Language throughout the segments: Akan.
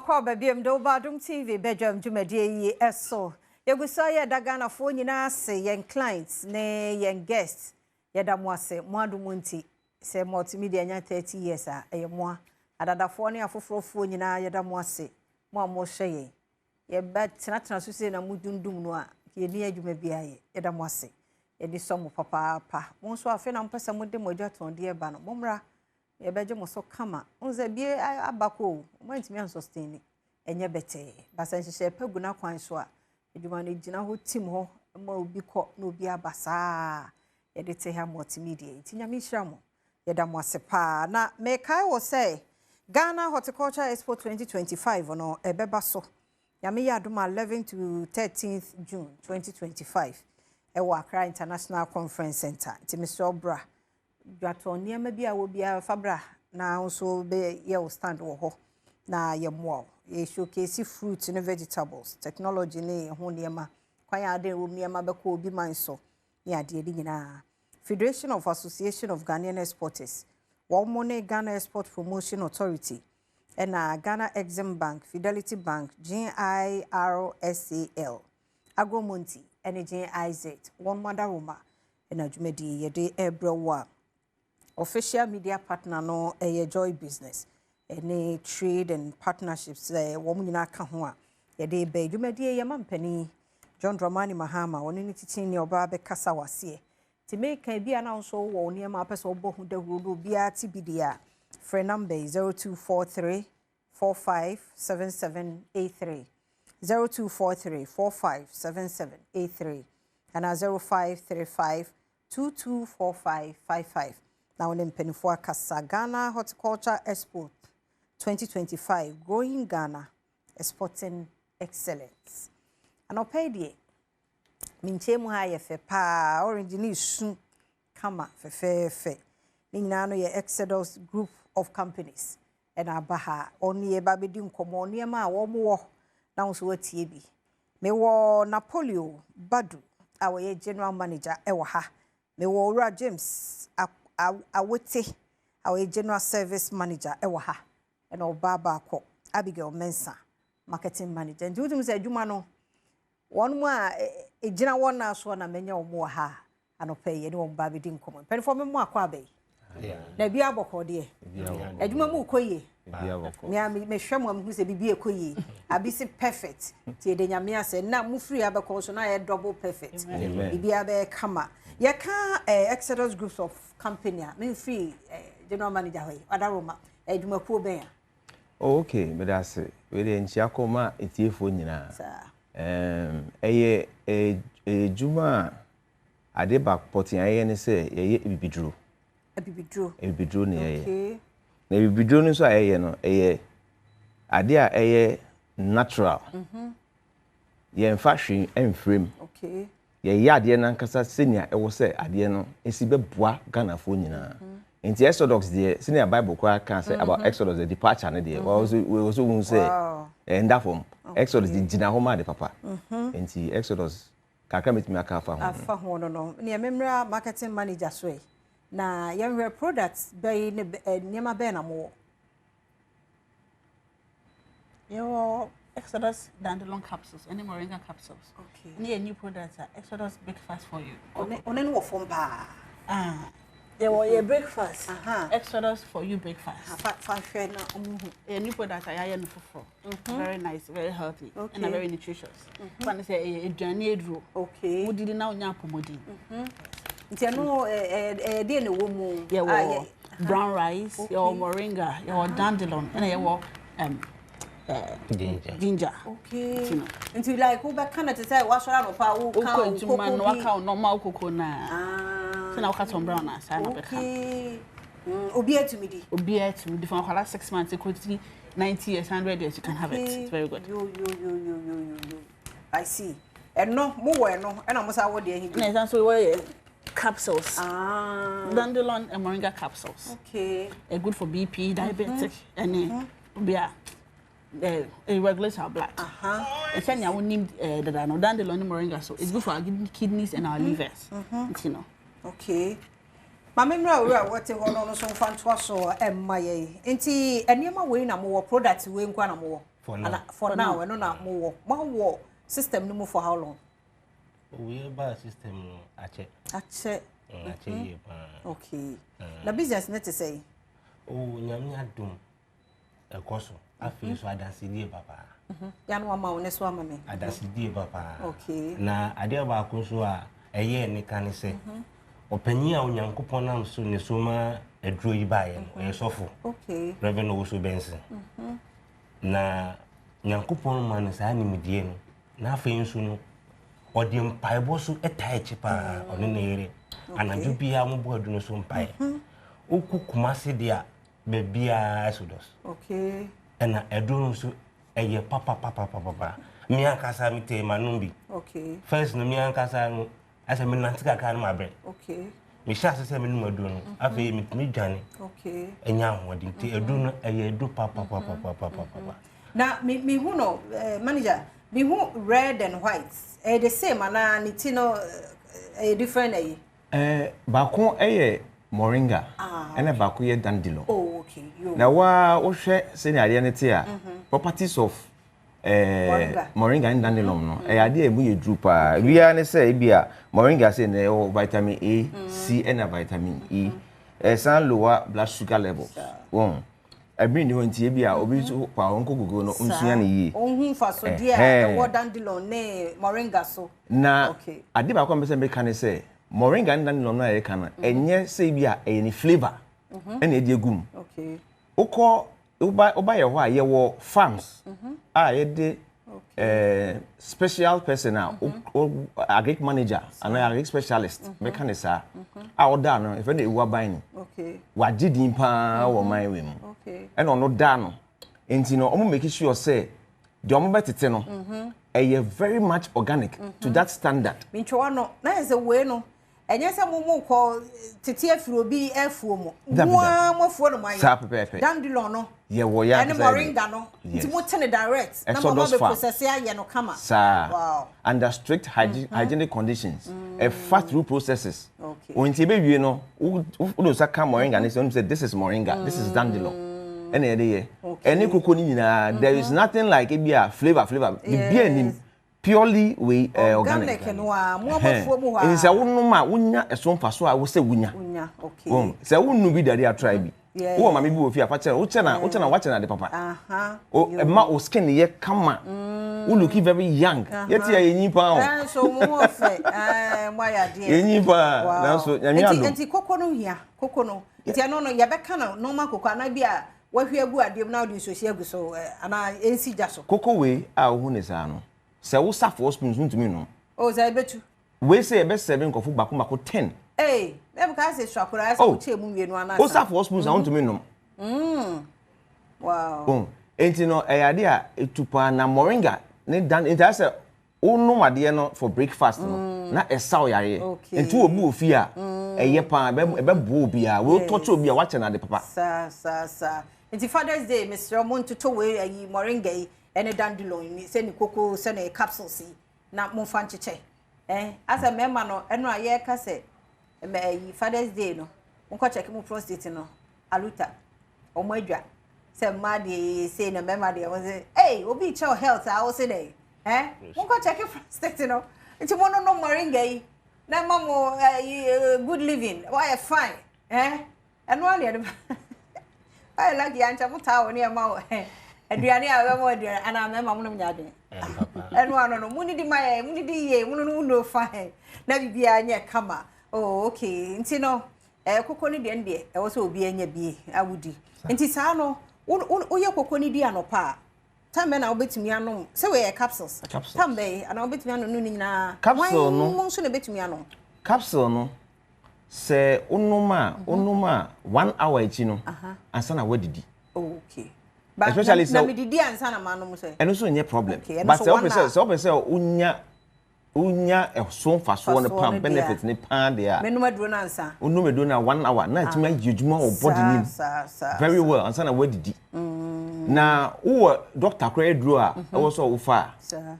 Kwa babiem do Adom TV Badwam Jumadie eso. Yegusa ye dagana fo nyina se yen clients ne yen guests. Yeda mo ase mo adom nti se multimedia nya 30 years a mo adadafo ne afofrofo nyina yeda mo ase mo amo hye ye bet na so se na mudundum no a ye ni adwuma bia ye yeda mo ase ye di so mo papa mo so afi na mpesa mo de mo dwaton de ba no momra ye beje mo so kama unze bie abako mo ntimi an sustain enye bete basa nhihye pagu na kwan so a adwuma no gina ho tim ho ma obi kọ na obi abasa ye de te ha multimedia tinya mi hira mo ye da mo asepa na me kai wo say Ghana Horticulture Expo 2025 no ebeba so ya me Adom 11 to 13th June 2025 ewo Accra International Conference Center Mr. Obra dwaton niam bia wo bia fabra na also be ye stand wo ho na ye mo ye showcase fruits and vegetables technology ne ho niam kwan ade wo niam be ko obi man so ne ade di nyina Federation of Association of Ghanaian Exporters Womone Ghana Export Promotion Authority and Ghana Exim Bank Fidelity Bank GIRSAL Agromonti and GIZ one Madaroma and Ajumedi Yede Ebrewa official media partner no Joy Business any trade and partnerships woman ka ho a Yede be Jumedi Yamampani John Dramani Mahama one ni titini oba be kasa wase to make a be announced so or near my person who the will be at TBDA. For number 0243 457783 0243 457783 and 0535 224555. Now in Penifua Casa Ghana Horticulture Expo 2025 Growing Ghana Exporting Excellence. And I'll pay the minchemu ha ye fe pa orange ni su kama fe ni no ye Exodus group of companies and abaha oni ye ba bedi nkomo oni ma wo mo na so watie bi me wo Napoleon Badu awo ye general manager e wo ha me wo Ura James awote awo ye general service manager e wo ha and obaba ko Abigail Mensa marketing manager ndi udum se adwuma no one more ejina wona so na menya omo ha anope ye ne won ba bedi nkomo penfo me mo akwa be na bia boko de adwuma mu koye bia me hwemo am hu se bibie koye abisi perfect ti de nyame ase na mu free abeko so na ye double perfect bibia be kama ye ka Exodus groups of company me free general manager hoy adaroma adwuma ku be ya okay me da se we de nchia koma etiefo nyina juma ade back potin aye ne se ye bibidro ne ye na bibidro no so aye no ade a aye natural ye mfahwe emfrem ye ade na nkasa senia ewo se ade no esi beboa Ghana fo nyina nti Exodus de senia Bible kwa kan say about Exodus the departure ne de we also won say and that form Exodus di jina homa de papa enti Exodus kaka metimi aka afa ho no ne memra marketing manager so na your products be ne niema be na mo your Exodus dandelion capsules any moringa capsules okay any new products are Exodus breakfast for you one no form ba your breakfast Exodus for you breakfast a new product I am for very nice very healthy and very nutritious one say a journey draw okay we did now nya pomodi ntia no dey na wo mu brown rice your moringa your dandelion and your ginger okay until like who back can to say what shall no pa wo kan cocoa normal cocoa na na wakaton brown as I no be okay obi etumi for 6 months it could 90 years 100 years you can have it it's very good yo I see and no mo no and I must have what dey here na so we capsules dandelion and moringa capsules okay good for BP diabetic and it regulates our blood it's any we need the dandelion and moringa so it's good for our kidneys and our livers you know okay mamemra ora wote hono no so fanto so emma ye enti enema we na mo product we nkwa na mo For now, I know not more. More system no more for how long? We about system ache. Okay. Na business net to say. Oh, nyame adom. Ekoso. Afi so adasidie papa. Ya no ama one so ama me. Adasidie papa. Okay. Na ade ba ko so a eye ne kan se. Opanyi a onyankopon nam so ne so ma aduro yi ba ye no sofo. Okay. Reverend Oso Benson. Na nyankopon ma ne sa nimdie no. Na afi nso no odi mpaebo so etai chipa ono na yere. Anadwo bia mo bo adu no so mpae. Oku kumase dia bebia Exodus. Okay. Ena edu so eye papa. Mi ankasa mi te manumbi. Okay. First no mi ankasa no asa mi nantika kan ma bre. Okay. Mi sha se mi numa du no afi mi dwane. Okay. Enya hodi te edu no eye edu papa. Na me hu no manager, me hu red and white. The same ana ni ti no different Bako eye moringa ene bako ye dandelion. Oh, okay. Na wa wo hwe se ni ade ne te a properties of moringa and dandelion no ade emu ye drupa bia ne se bia moringa se ne vitamin A, C and vitamin E. San lower blood sugar levels. Every new ntie bia obi so kwa onko gugu no nsua ne yi. Ohun fa so dia the dandelion ne moringa so. Na ade ba kwa mbese meka ne se moringa and dandelion na ye kana enye se bia any flavor ene edi egum. Okay. Ukọ oba ye ho a ye wo farms a ye de special personnel agric manager and agric specialist meka ne sa a oda no e fe na ewu aban ni. Okay. Wa gidin pa wo man we mu. Okay. And ono da no enti no omo make sure say the omo betete no very much organic to that standard. Minchwa no na eze we no enye se mo ko tete afiro bi afuo mo mo afuo no man dandelion no ye wo ya and moringa no nti mo tene direct na mo be process ya no kama. Wow. Under strict hygienic conditions fast through processes. Okay. Onti be wie no wo sa ka moringa ne say this is moringa, this is dandelion. Any day, any coconut, there is nothing like it be a flavor. Be purely we organic. It's a woman, unya a song for so I will say unya. Okay. So wouldn't be that they are tribe. Oh, mammy, if you are watching at the papa. Oh, a mouse skin yet come who look very young. Yet, any pound. So more of why any pound. So, cocono here, cocono. It's a no, Yabacana, no Maco, be a. What we are good now do so and I see just cocoa way our hunesano. So what's that for spoons to me no? Oh, I bet you. We say best 7 coffee back 10. Hey, never can say shop or I say movie and one. What's that for spoons I want to me no? Wow. Ain't you know a idea to pan na moringa. Then it has a no idea no for breakfast no. Na a sow yare. And two boo fear. A yepa a boo bia will touch be a watching at the papa. Sir. It's Father's Day, Mr. Ramon to tow away a moringa and a dandelion. Send cocoa, send a capsule see. Not more fancy check. As a member, and no, I hear cassette. Father's Day, no. Uncle check more prostate, no. Aluta. Or my drag. Said Maddy saying a memory. I was hey, will be your health. I was say, Uncle check your prostate, no. It's one no moringa. Now, Mamma, good living. Why, fine, And one I like the Anchamu Tower near Mao. Adriani, I remember, and I remember Yadi. And one on Munidi, my Munidi, Muno fine. Never be a near Kama. Oh, okay. Intino, a coconi dendi, I also be a bee, I would do. And Tisano, your coconi diano pa. Time and I'll bet me unknown. So we are capsules. Some day, and I'll bet me unknown. Capsule, no, soon a bit me unknown. Capsule, no. Say unuma 1 hour chino and sana wedidi. Okay. But especially so me didi and sana manu say. And also any problem. Okay, but say unya e so fa so ne pam benefit ne pan there. Me no medro na ansa. Unu medro na 1 hour na itima yejuma o body nim. Very well and sana wedidi. Na wo doctor kra edro a e wo so wo fa. Sir.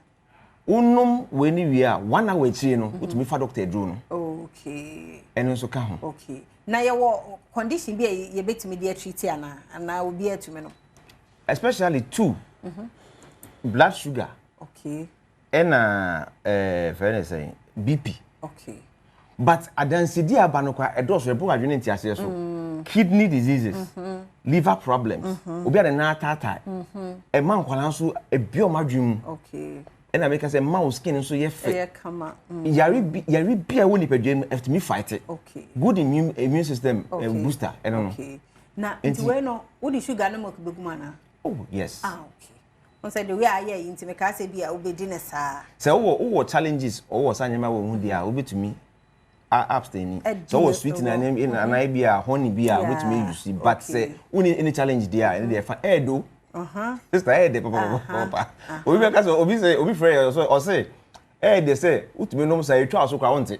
Unum we ni wi a 1 hour chi no utumi fa doctor edro no. Okay. Eno so ka ho. Okay. Na ye wo condition bi ye betimi dey treat ana na obi atumi no. Especially 2. blood sugar. Okay. And fairness saying BP. Okay. But adansidi abanokwa edos rebo adwene ntiase so. Kidney diseases, liver problems. Obi ade na tata. E man kwala so e biomadwum. Okay. And I make say mouse skin so ye fit. Yeah, come on. Yari bia woni padwem after me fight it. Okay. Good immune system booster. I don't know. Okay. Now, into where no, what is sugar no more begumana? Oh, yes. Ah, okay. On say the way I hear into me can say be a obe dinner sa. So what challenges or sanyama wo hu dia obi to me abstain. So what sweet na name in an idea honey beer which me you see but say any challenge there and they fa edo. Sister ede papa. Obi be ka so obi say obi frɛ so or say they say utumi nom say twa so kwa wonte.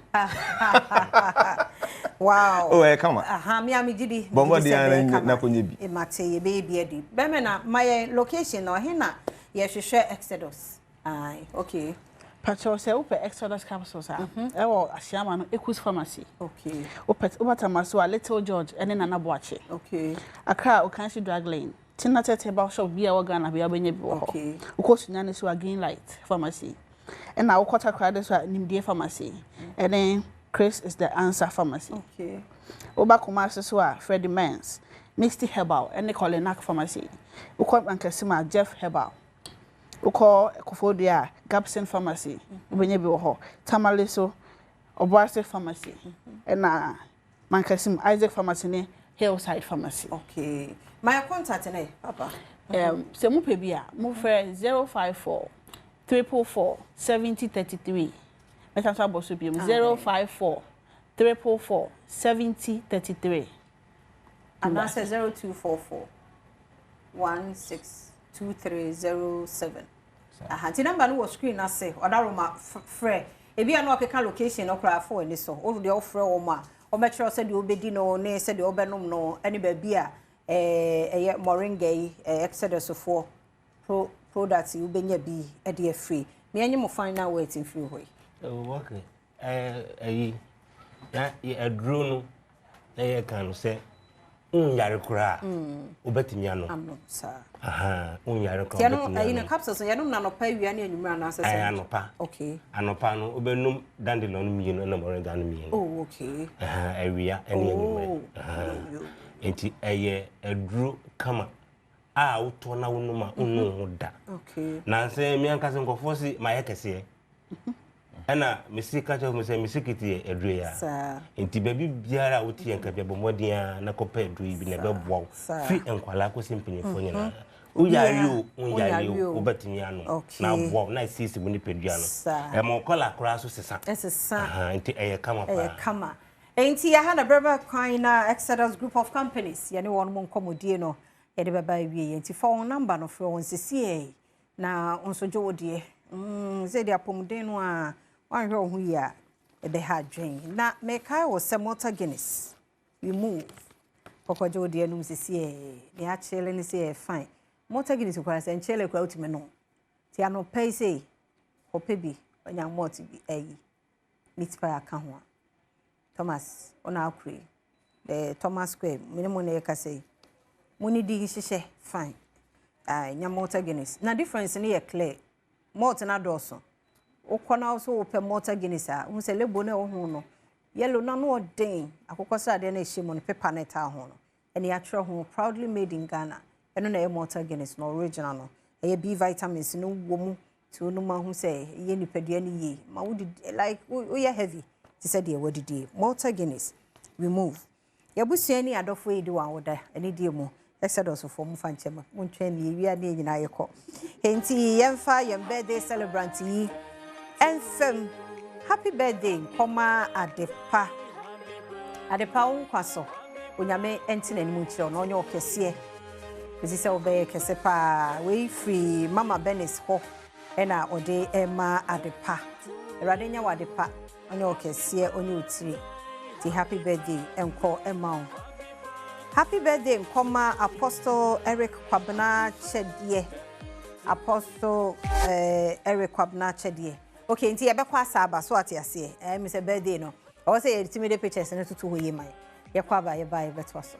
Wow. Oh, come on. Me amigidi. Bombo dia na konye bi. E mate ye be edi. Be me na my location no he na ye hwehwe Exodus. Aye, okay. Pacho say ope Exodus capsules ah. E wo asiama no Equus Pharmacy. Okay. Obatamaso a Little George ene Nana Boache. Okay. Accra Okanshi Drug Lane. Tina tete ba shop bia wo Ghana bia benye bi wo ho. Okay. Ukosunya ne so Green Light Pharmacy. And now Okota Krade so Nimdie Pharmacy. And then Chris is the answer pharmacy. Okay. Oba Kumasi so Freddie Mans, Misty Herbal, and Nicolinak Pharmacy. Uko Ankasima Jeff Herbal. Uko Kofodia Gabson Pharmacy. Ubenye bi wo ho. Tamaleso Obuase Pharmacy. And Mankasim Isaac Pharmacy ne Hillside Pharmacy. Okay. My contact ne papa. Se mu pebia, mu frɛ 054 344 7033. Mekanso aboso bi 054 344 7033. And that's 0244 162307. The number no was screen as say odaroma frɛ ebi ano akeka location okra for ni so o de ofrɛ wo ma o metro say de obedi no ne say de obenom no ani ba bia eye moringa Exodus for products you benya bi e de free me anyi mo final waiting free hoy. Oh, okay. A drone, they can say, Yarikura, Ubetimiano. Sir. Yarikura. In a capsule, I don't know pay you any man as I anopa. Okay. Anopano, Ubenum, Dandelion, me, and more than me. Oh, okay. Area, any anyway. A drew, come out to Naunuma, Unuda. Okay. Nancy, me and cousin Gofosi, my ekasi. Ana misi kacho muse misikiti edria enti baby biara wuti enka bia bomodia na kopa edu bi na bebo fi enkwala ko simpanyefo nyina uyari o obetimi ano na bo na sisi mu ni pedua no e mo kola kora so sesa enti eye kama pa enti ya na brother kwan na Exodus group of companies ye ne won mo nkomodie no ye de baba wie enti phone number no fro won sisi na onso jowodie ze dia pomden no a one who ya the hard drain. Na make I was some water Guinness. We move. Pokojo de anum sisi e ya chele ni say fine. Water Guinness kwa say chele kwa ultime no. Ti ano pay say opebi onya moti bi ayi. Meat pie aka ho. Thomas ona akure. The Thomas Square minimum na yeka say. Muni di hihye fine. Nya water Guinness. Na difference ni ye clear. Malt na doso. Okona also open water Guinness a hu se lebo na ho no yellow na no den akokosra de na ehye mo no paper net a ho no ene ya tro ho proudly made in Ghana eno na water Guinness no original no e B vitamins no wo mu ti onu ma hu se ye nipadua ni ye ma wo like we heavy ti se de wo didi water Guinness remove yabusua ni adofo edi wa woda ene die mu Exodus for mu fanchema mu ntwa ni wi ade nyina yekọ enti yemfa yem birthday celebrant yi Enfem, happy birthday, Koma Adepa. Adepa unkwaso. Unyame entine ni munchiro no onyo kesie. Bizisa obe kesepa we free Mama Benis ho ena ode Emma Adepa. Erade nya wadepa onyo kesie onyo utiri. Ti happy birthday enko Emma. Happy birthday Koma Apostle Eric Kwabna Chedie. Apostle Eric Kwabna Chedie. Okay, nti yebekwa saba so atiase me say birthday no. I was say timide pictures na tutu ho yema. Yekwa ba yeba yebetwa so.